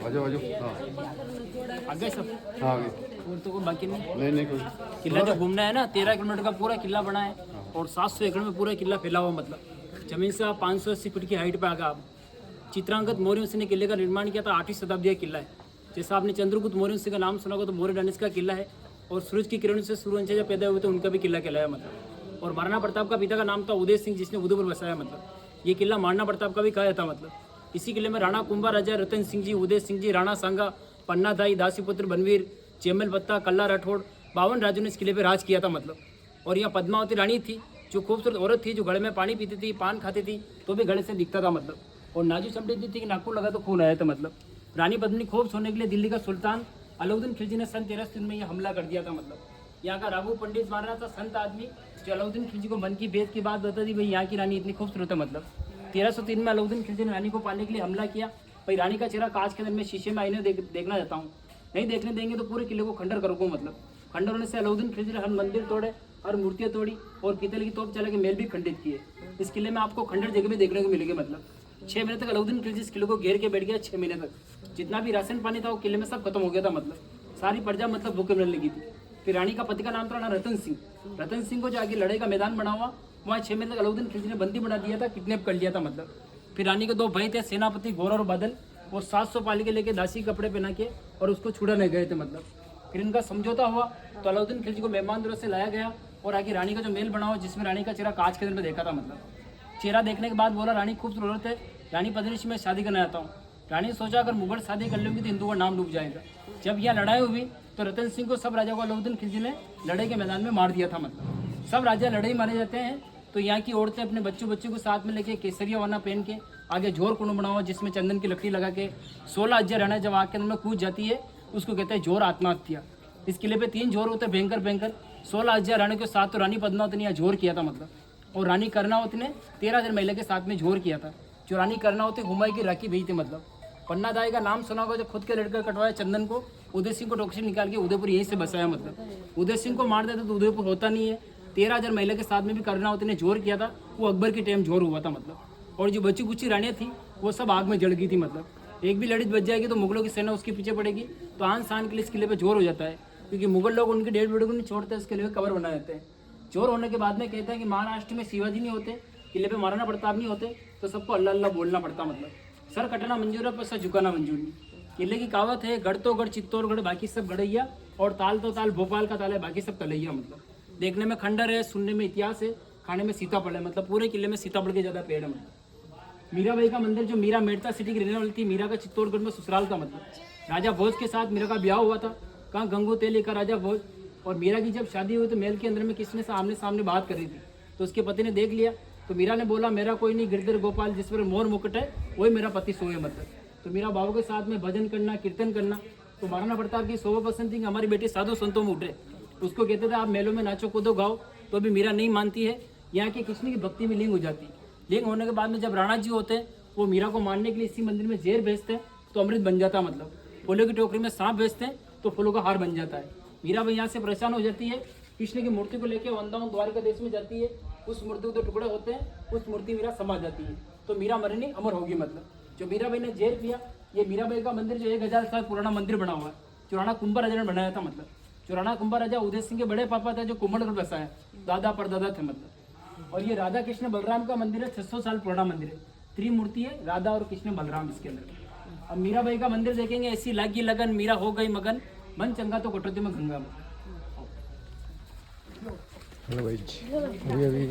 आजो आजो। हाँ आ गए सब। हाँ आगे। और तो कोई बाकी नहीं। नहीं कोई किला जो घूमना है ना 13 किलोमीटर का पूरा किला बना है और 700 एकड़ में पूरा किला फैला हुआ, मतलब जमीन से आप 580 फीट की हाइट पे आ गए आप। चित्रांगद मौर्यवंश ने किले का निर्माण किया था, 8वीं शताब्दी का किला है। जैसा आपने चंद्रगुप्त मौर्यवंश का नाम सुना होगा तो मौर्य डायनेस्टी का किला है, और सूरज की किरणों से सूर्यवंश जब पैदा हुए तो उनका भी किला कहलाया, मतलब। और महाराणा प्रताप का पिता का नाम था उदय सिंह, जिसने उदयपुर बसाया, मतलब ये किला महाराणा प्रताप का भी कहा जाता, मतलब इसी किले में राणा कुंभा राजा रतन सिंह जी, उदय सिंह जी, राणा सांगा, पन्ना दाई, दासीपुत्र बनवीर, चेमल बत्ता, कल्ला राठौड़, 52 राजों ने इस किले पर राज किया था, मतलब। और यहाँ पद्मावती रानी थी जो खूबसूरत औरत थी, जो घड़े में पानी पीती थी, पान खाती थी तो भी घड़े से दिखता था, मतलब। और नाजू चमड़ी थी कि नाखून लगा तो खून आया था, मतलब। रानी पद्मिनी खूब सोने के लिए दिल्ली का सुल्तान अलाउद्दीन खिलजी ने सन 1303 में ये हमला कर दिया था, मतलब। यहाँ का राघु पंडित मार रहा था संत आदमी, जो अलाउद्दीन खिलजी को मन की भेद की बात बता दी, भाई यहाँ की रानी इतनी खूबसूरत है, मतलब। 1303 में अलाउद्दीन खिलजी ने रानी को पाने के लिए हमला किया। भाई रानी का चेहरा कांच के अंदर में शीशे में आईने देखना चाहता हूँ, नहीं देखने देंगे तो पूरे किले को खंडर करूँगा, मतलब। खंडर होने से अलाउद्दीन खिलजी ने हर मंदिर तोड़े, हर मूर्तियाँ तोड़ी और पीतल की तोप चला के मेल भी खंडित किए। इस किले में आपको खंडर जगह भी देखने को मिलेगी, मतलब। 6 महीने तक अलाउद्दीन खिलजी इस किले को घेर के बैठ गया। 6 महीने तक जितना भी राशन पानी था वो किले में सब खत्म हो गया था, मतलब सारी प्रजा मतलब भूखे मरने लगी थी। फिर रानी का पति का नाम था राणा रतन सिंह। रतन सिंह को जो आगे लड़ाई का मैदान बना हुआ, वहाँ 6 महीने तक अलाउद्दीन खिलजी ने बंदी बना दिया था, किडनैप कर लिया था, मतलब। फिर रानी के 2 भाई थे, सेनापति गौर और बादल, वो 700 पाली के लेके दासी कपड़े पहना के और उसको छुड़ाने गए थे, मतलब। फिर इनका समझौता हुआ तो अलाउद्दीन खिलजी को मेहमान दूर से लाया गया और आगे रानी का जो मेल बना हुआ, जिसमें रानी का चेहरा कांच के अंदर में देखा था, मतलब। चेहरा देखने के बाद बोला रानी खूबसूरत है, रानी पद्मिनी से मैं शादी करना चाहता हूँ। रानी ने सोचा अगर मुगल शादी कर लूँगी तो हिंदू का नाम डूब जाएगा। जब यहाँ लड़ाई हुई तो रतन सिंह को सब राजा को अलाउद्दीन खिलजी ने लड़ाई के मैदान में मार दिया था, मतलब। सब राजा लड़ाई मारे जाते हैं तो यहाँ की औरतें अपने बच्चों को साथ में लेके केसरिया वरना पहन के आगे जोर कुंड बना हुआ, जिसमें चंदन की लकड़ी लगा के 16 अज्जर रहना जब आग के अंदर में कूद जाती है उसको कहते हैं जोर आत्महत्या। इस किले पे 3 जोर होते हैं भयंकर। 16 अज्जर रहने के साथ तो रानी पद्मावती ने यहाँ जोर किया था, मतलब। और रानी कर्णावती ने 13,000 महिला के साथ में जोर किया था। जो रानी कर्णावती हुमायूं की राखी भेजी थी, मतलब। पन्ना दाई का नाम सुना होगा, जो खुद के लड़का कटवाया चंदन को, उदय सिंह को टोकरी निकाल के उदयपुर यहीं से बसाया, मतलब। उदय सिंह को मार देते तो उदयपुर होता नहीं है। 13,000 महिला के साथ में भी कर्णावती ने जोर किया था, वो अकबर के टाइम जोर हुआ था, मतलब। और जो बची कुची रानियाँ थी वो सब आग में जल गई थी, मतलब। एक भी लड़ित बच जाएगी तो मुगलों की सेना उसके पीछे पड़ेगी, तो आन शान के लिए इस किले पर जोर हो जाता है, क्योंकि मुगल लोग उनके डेड बॉडी को नहीं छोड़ते, इसके लिए कवर बना देते हैं। जोर होने के बाद में कहते हैं कि महाराष्ट्र में शिवाजी नहीं होते, किले पे महाराणा प्रताप नहीं होते, तो सबको अल्लाह अल्लाह बोलना पड़ता, मतलब। सर कटना मंजूर है पर सर झुकाना मंजूर नहीं। किले की कहावत है गढ़ तो गढ़ चित्तौड़गढ़, बाकी सब गढ़ैया, और ताल तो ताल भोपाल का ताल है, बाकी सब तलैया, मतलब। देखने में खंडर है, सुनने में इतिहास है, खाने में सीताफल है, मतलब पूरे किले में सीताफल के ज़्यादा पेड़ है, मतलब। मीराबाई का मंदिर, जो मीरा मेड़ता सिटी की रहने वाली थी, मीरा का चित्तौड़गढ़ में ससुराल था, मतलब। राजा भोज के साथ मीरा का ब्याह हुआ था, कहाँ गंगू तेली का राजा भोज। और मीरा की जब शादी हुई तो महल के अंदर में किसने से आमने सामने बात कर रही थी, तो उसके पति ने देख लिया, तो मीरा ने बोला मेरा कोई नहीं, गिरधर गोपाल जिस पर मोर मुकुट है वही मेरा पति सोए, मतलब। तो मीरा बाबू के साथ में भजन करना, कीर्तन करना, तो महाराणा प्रताप की शोभा पसंद थी कि हमारी बेटी साधु संतों में उठे, उसको कहते थे आप मेलों में नाचो कूदो गाओ, तो अभी मीरा नहीं मानती है। यहाँ के कृष्ण की भक्ति में लीन हो जाती है। लीन होने के बाद में जब राणा जी होते हैं वो मीरा को मारने के लिए इसी मंदिर में जहर भेजते हैं तो अमृत बन जाता, मतलब। फूलों की टोकरी में सांप भेजते हैं तो फूलों का हार बन जाता है। मीरा भाई यहाँ से परेशान हो जाती है, कृष्ण की मूर्ति को लेकर वृंदावन द्वारका देश में जाती है, उस मूर्ति के 2 टुकड़े होते हैं, उस मूर्ति मीरा समा जाती है, तो मीरा मरनी अमर होगी, मतलब। जो मीराबाई ने जहर पिया, ये मीराबाई का मंदिर जो 1000 साल पुराना मंदिर बना हुआ है, जो राणा कुंभा राजा ने बनाया था, मतलब। जो राणा कुंभा राजा उदय सिंह के बड़े पापा थे, जो कुम्भलगढ़ बसाया, दादा परदादा थे, मतलब। और ये राधा कृष्ण बलराम का मंदिर है, 600 साल पुराना मंदिर है, त्रिमूर्ति है, राधा और कृष्ण बलराम इसके अंदर। अब मीराबाई का मंदिर देखेंगे, ऐसी लागी लगन, मीरा हो गई मगन, मन चंगा तो कटौती में गंगा में। हेलो भाई, अभी